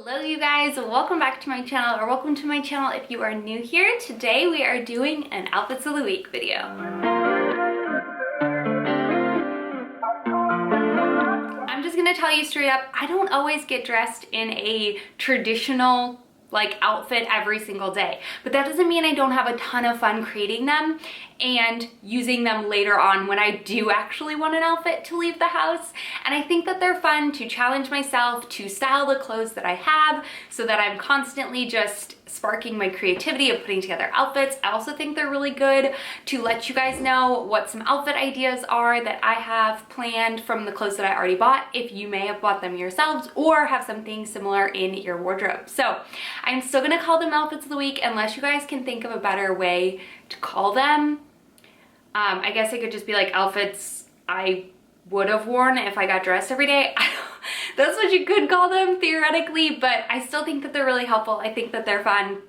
Hello you guys, welcome back to my channel, or welcome to my channel if you are new here. Today we are doing an outfits of the week video. I'm just gonna tell you straight up, I don't always get dressed in a traditional outfit every single day, but that doesn't mean I don't have a ton of fun creating them and using them later on when I do actually want an outfit to leave the house. And I think that they're fun to challenge myself to style the clothes that I have so that I'm constantly just sparking my creativity of putting together outfits. I also think they're really good to let you guys know what some outfit ideas are that I have planned from the clothes that I already bought, if you may have bought them yourselves or have something similar in your wardrobe. So I'm still gonna call them outfits of the week unless you guys can think of a better way to call them. I guess it could just be like outfits I would have worn if I got dressed every day. That's what you could call them theoretically, but I still think that they're really helpful. I think that they're fun.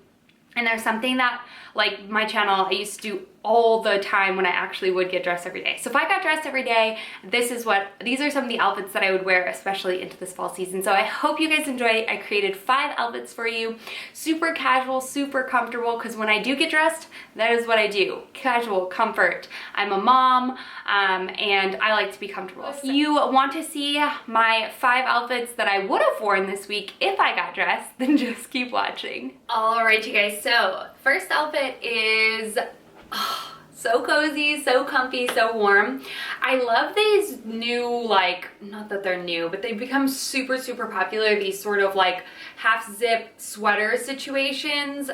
And there's something that, like my channel, I used to do all the time when I actually would get dressed every day. So if I got dressed every day, these are some of the outfits that I would wear, especially into this fall season. So I hope you guys enjoy. I created 5 outfits for you. Super casual, super comfortable, because when I do get dressed, that is what I do. Casual, comfort. I'm a mom, and I like to be comfortable. If you want to see my 5 outfits that I would have worn this week if I got dressed, then just keep watching. All right, you guys, so first outfit is so cozy, so comfy, so warm. I love these new, not that they're new, but they've become super, super popular, these sort of half zip sweater situations.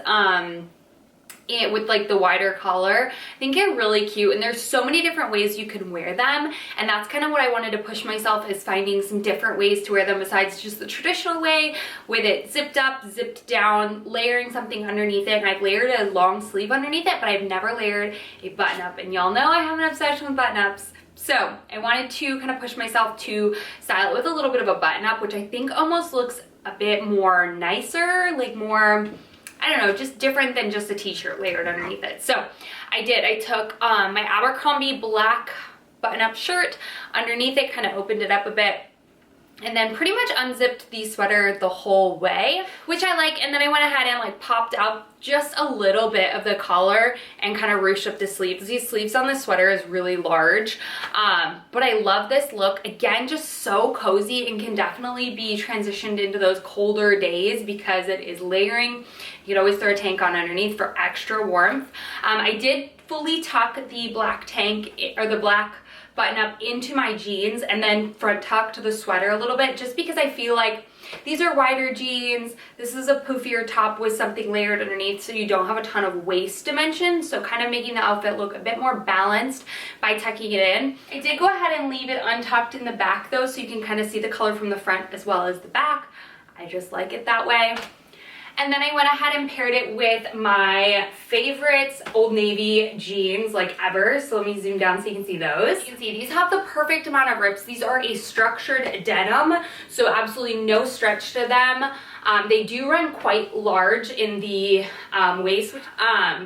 With the wider collar. I think they're really cute, and there's so many different ways you can wear them, and that's kind of what I wanted to push myself, is finding some different ways to wear them besides just the traditional way with it zipped up, zipped down, layering something underneath it. And I've layered a long sleeve underneath it, but I've never layered a button up, and y'all know I have an obsession with button ups. So I wanted to kind of push myself to style it with a little bit of a button up, which I think almost looks a bit more nicer, more, I don't know, just different than just a t-shirt layered underneath it. So I took my Abercrombie black button-up shirt underneath it, kind of opened it up a bit, and then pretty much unzipped the sweater the whole way, which I like. And then I went ahead and popped out just a little bit of the collar and kind of ruched up the sleeves. These sleeves on this sweater is really large, but I love this look. Again, just so cozy, and can definitely be transitioned into those colder days because it is layering. You could always throw a tank on underneath for extra warmth. I did fully tuck the black tank, or the black button up, into my jeans, and then front tuck to the sweater a little bit, just because I feel like these are wider jeans. This is a poofier top with something layered underneath, so you don't have a ton of waist dimension, so kind of making the outfit look a bit more balanced by tucking it in. I did go ahead and leave it untucked in the back though, so you can kind of see the color from the front as well as the back. I just like it that way. And then I went ahead and paired it with my favorite Old Navy jeans ever. So let me zoom down so you can see those. You can see these have the perfect amount of rips. These are a structured denim, so absolutely no stretch to them. They do run quite large in the waist,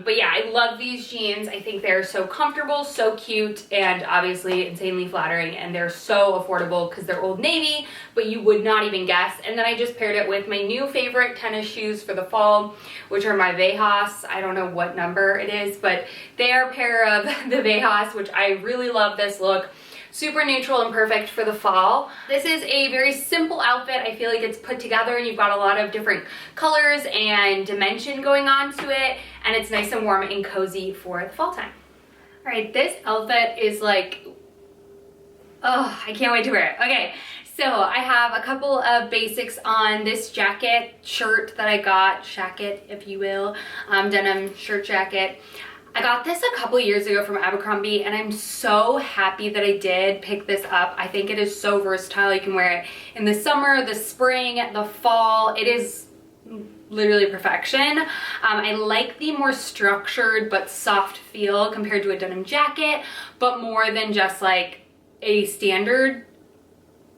but yeah, I love these jeans. I think they're so comfortable, so cute, and obviously insanely flattering, and they're so affordable because they're Old Navy, but you would not even guess. And then I just paired it with my new favorite tennis shoes for the fall, which are my Vejas. I don't know what number it is, but they are a pair of the Vejas, which I really love this look. Super neutral and perfect for the fall. This is a very simple outfit. I feel like it's put together and you've got a lot of different colors and dimension going on to it, and it's nice and warm and cozy for the fall time. All right, this outfit is oh, I can't wait to wear it. Okay, so I have a couple of basics on this jacket, shirt that I got, shacket if you will, denim shirt jacket. I got this a couple years ago from Abercrombie, and I'm so happy that I did pick this up. I think it is so versatile. You can wear it in the summer, the spring, the fall. It is literally perfection. I like the more structured but soft feel compared to a denim jacket, but more than just a standard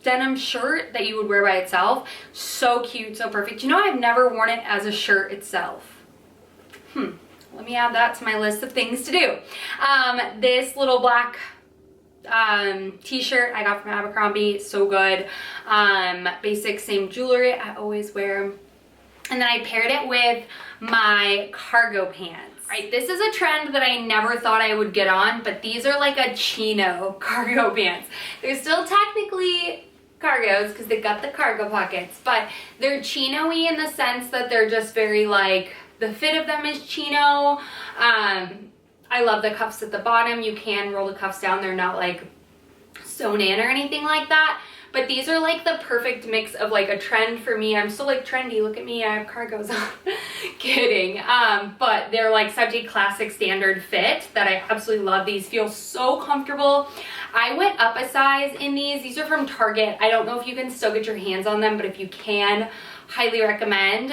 denim shirt that you would wear by itself. So cute, so perfect. You know, I've never worn it as a shirt itself. Let me add that to my list of things to do. This little black t-shirt I got from Abercrombie, so good. Basic same jewelry I always wear. And then I paired it with my cargo pants. Right, this is a trend that I never thought I would get on, but these are like a chino cargo pants. They're still technically cargos because they've got the cargo pockets, but they're chino-y in the sense that they're just very like, the fit of them is chino. I love the cuffs at the bottom. You can roll the cuffs down. They're not like sewn in or anything like that. But these are like the perfect mix of like a trend for me. I'm so like trendy. Look at me. I have cargos on. Kidding. But they're like such a classic standard fit that I absolutely love. These feel so comfortable. I went up a size in these. These are from Target. I don't know if you can still get your hands on them, but if you can, highly recommend.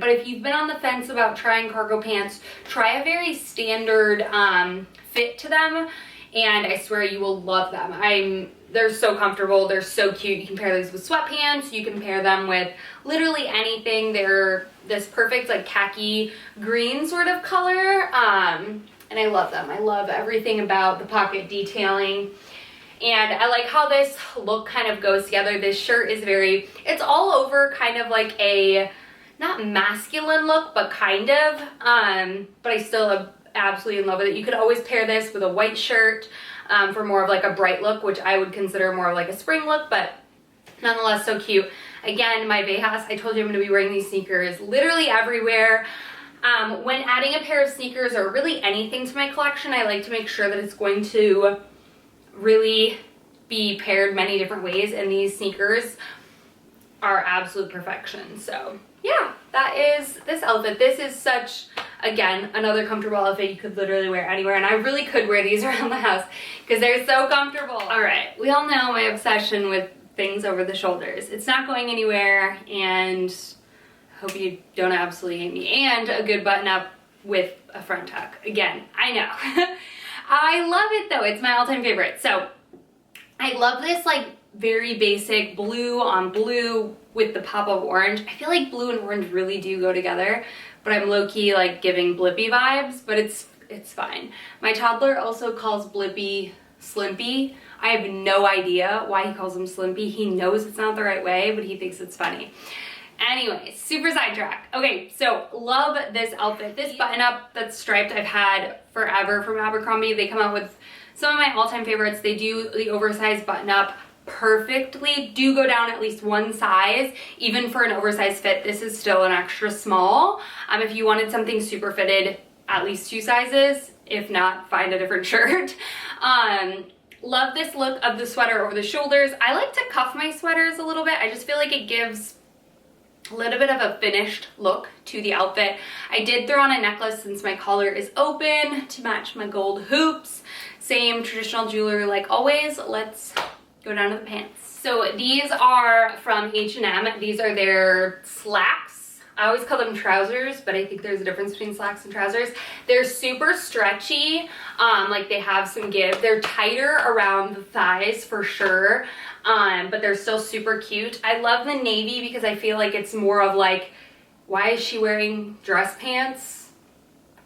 But if you've been on the fence about trying cargo pants, try a very standard fit to them, and I swear you will love them. They're so comfortable, they're so cute. You can pair these with sweatpants, you can pair them with literally anything. They're this perfect like khaki green sort of color, and I love them. I love everything about the pocket detailing. And I like how this look kind of goes together. This shirt is it's all over kind of like a, not masculine look, but kind of, but I still am absolutely in love with it. You could always pair this with a white shirt for more of like a bright look, which I would consider more of like a spring look, but nonetheless so cute. Again, my Vejas, I told you I'm gonna be wearing these sneakers literally everywhere. When adding a pair of sneakers or really anything to my collection, I like to make sure that it's going to really be paired many different ways, and these sneakers are absolute perfection. So yeah, that is this outfit. This is such, again, another comfortable outfit you could literally wear anywhere, and I really could wear these around the house because they're so comfortable. All right, we all know my obsession with things over the shoulders. It's not going anywhere, and I hope you don't absolutely hate me. And a good button up with a front tuck. Again, I know. I love it though. It's my all-time favorite. So I love this like very basic blue on blue with the pop of orange. I feel like blue and orange really do go together, but I'm low-key like giving Blippi vibes, but it's fine. My toddler also calls Blippi Slimpy. I have no idea why he calls him Slimpy. He knows it's not the right way, but he thinks it's funny. Anyway, super sidetrack. Okay, so love this outfit. This button up that's striped I've had forever from Abercrombie. They come out with some of my all-time favorites. They do the oversized button up perfectly. Do go down at least one size, even for an oversized fit. This is still an extra small. If you wanted something super fitted, at least 2 sizes. If not, find a different shirt. Love this look of the sweater over the shoulders. I like to cuff my sweaters a little bit. I just feel like it gives a little bit of a finished look to the outfit. I did throw on a necklace since my collar is open to match my gold hoops. Same traditional jewelry like always. Let's go down to the pants. So these are from H&M. These are their slacks. I always call them trousers, but I think there's a difference between slacks and trousers. They're super stretchy, like they have some give. They're tighter around the thighs for sure, but they're still super cute. I love the navy because I feel like it's more of like, why is she wearing dress pants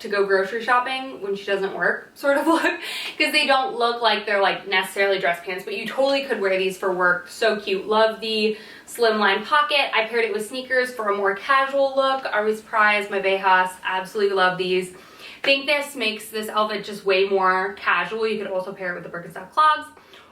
to go grocery shopping when she doesn't work sort of look, because they don't look like they're like necessarily dress pants, but you totally could wear these for work. So cute. Love the slimline pocket. I paired it with sneakers for a more casual look. Always prize my Vejas. Absolutely love these. Think this makes this outfit just way more casual. You could also pair it with the Birkenstock clogs,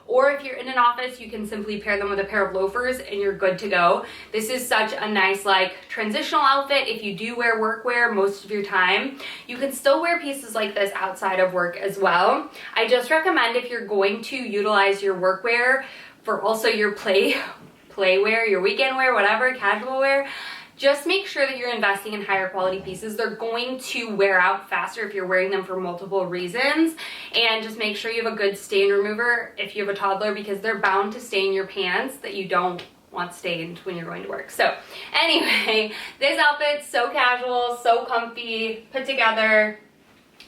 or if you're in an office, you can simply pair them with a pair of loafers and you're good to go. This is such a nice like transitional outfit. If you do wear workwear most of your time, you can still wear pieces like this outside of work as well. I just recommend, if you're going to utilize your workwear for also your play wear, your weekend wear, whatever, casual wear, just make sure that you're investing in higher quality pieces. They're going to wear out faster if you're wearing them for multiple reasons. And just make sure you have a good stain remover if you have a toddler, because they're bound to stain your pants that you don't want stained when you're going to work. So anyway, this outfit's so casual, so comfy, put together.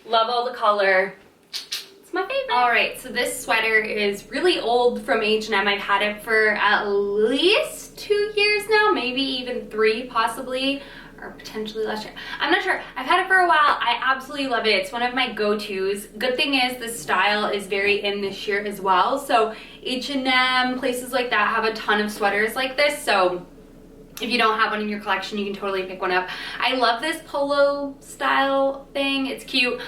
Love all the color. It's my favorite. All right, so this sweater is really old from H&M. I've had it for at least 2 years now, maybe even 3 possibly. or potentially last year. I'm not sure. I've had it for a while. I absolutely love it. It's one of my go-tos. Good thing is the style is very in this year as well. So H&M, places like that have a ton of sweaters like this. So if you don't have one in your collection, you can totally pick one up. I love this polo style thing. It's cute.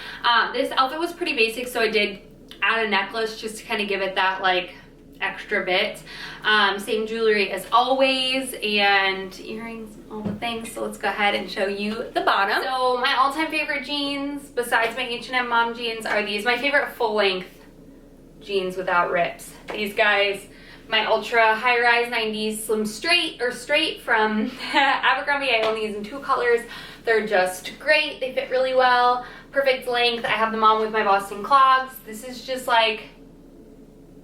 This outfit was pretty basic, so I did add a necklace just to kind of give it that like extra bit. Same jewelry as always, and earrings, all the things. So let's go ahead and show you the bottom. So my all-time favorite jeans, besides my H&M mom jeans, are these. My favorite full-length jeans without rips. These guys, my ultra high-rise 90s slim straight from Abercrombie. I own these in 2 colors. They're just great. They fit really well. Perfect length. I have them on with my Boston clogs. This is just like,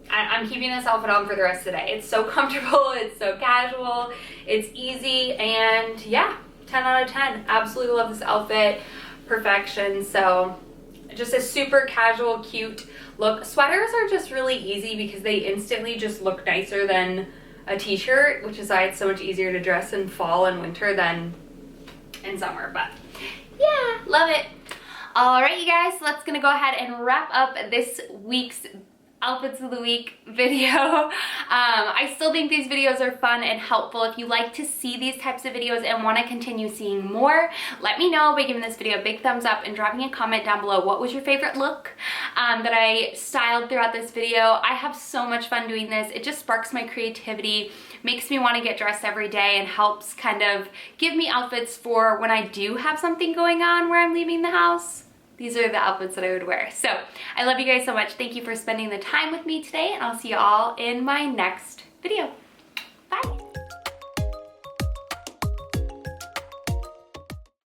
I'm keeping this outfit on for the rest of the day. It's so comfortable, it's so casual, it's easy, and yeah, 10 out of 10. Absolutely love this outfit. Perfection. So just a super casual, cute look. Sweaters are just really easy because they instantly just look nicer than a t-shirt, which is why it's so much easier to dress in fall and winter than in summer. But yeah, love it. All right, you guys, let's gonna go ahead and wrap up this week's outfits of the week video. I still think these videos are fun and helpful. If you like to see these types of videos and want to continue seeing more, let me know by giving this video a big thumbs up and dropping a comment down below. What was your favorite look that I styled throughout this video? I have so much fun doing this. It just sparks my creativity, makes me want to get dressed every day, and helps kind of give me outfits for when I do have something going on where I'm leaving the house. These are the outfits that I would wear. So I love you guys so much. Thank you for spending the time with me today, and I'll see you all in my next video.